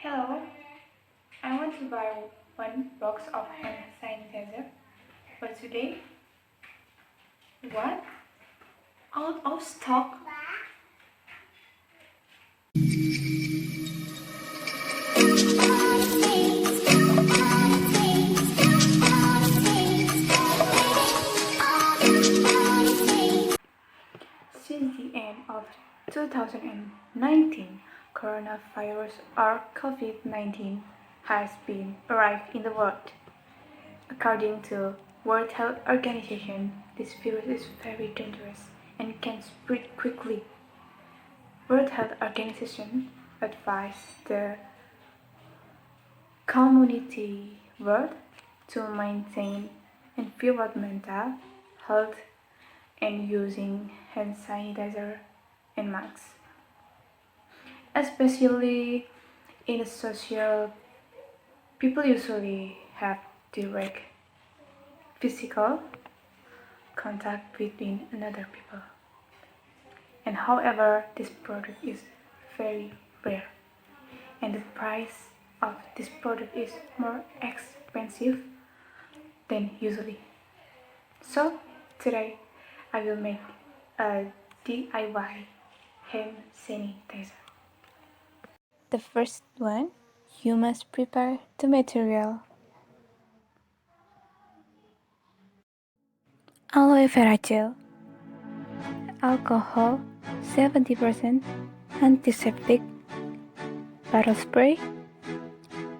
Hello, I want to buy one box of hand sanitizer, but today, what? Out of stock? Since the end of 2019, coronavirus or COVID-19 has been arrived in the world. According to World Health Organization, this virus is very dangerous and can spread quickly. World Health Organization advised the community world to maintain environmental health and using hand sanitizer and masks. Especially in social, people usually have direct physical contact between another people. And however, this product is very rare, and the price of this product is more expensive than usually. So today I will make a DIY hand sanitizer. The first one, you must prepare the material. Aloe vera gel, alcohol 70%, antiseptic, bottle spray,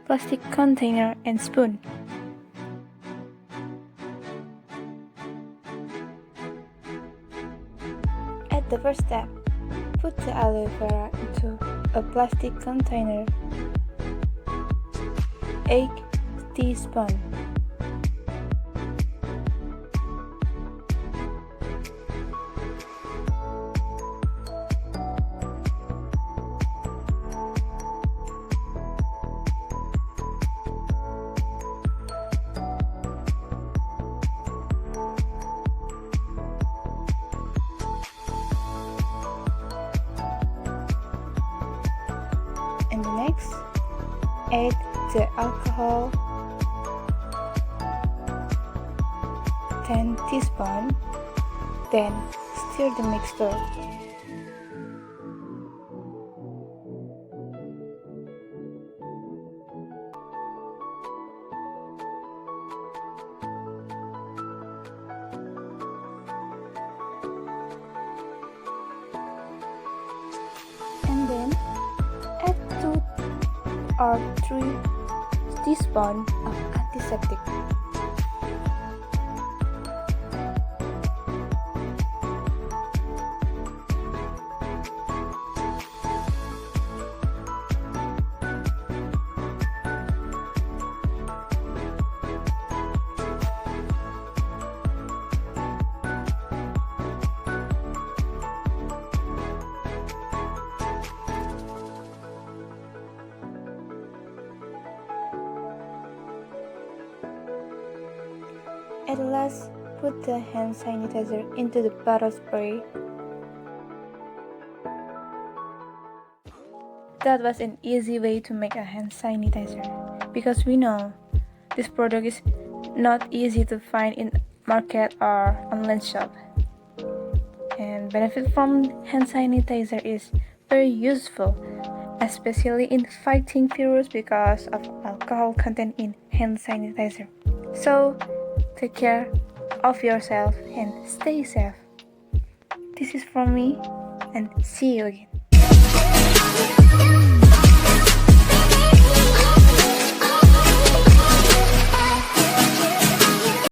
plastic container and spoon. At the first step, put the aloe vera into a plastic container. 8 teaspoons. And next, add the alcohol, 10 teaspoons, then stir the mixture. And then add 2 or 3 teaspoons of antiseptic. At last, put the hand sanitizer into the bottle spray. That was an easy way to make a hand sanitizer, because we know this product is not easy to find in market or online shop. And benefit from hand sanitizer is very useful, especially in fighting virus because of alcohol content in hand sanitizer. So take care of yourself and stay safe. This is from me, and see you again.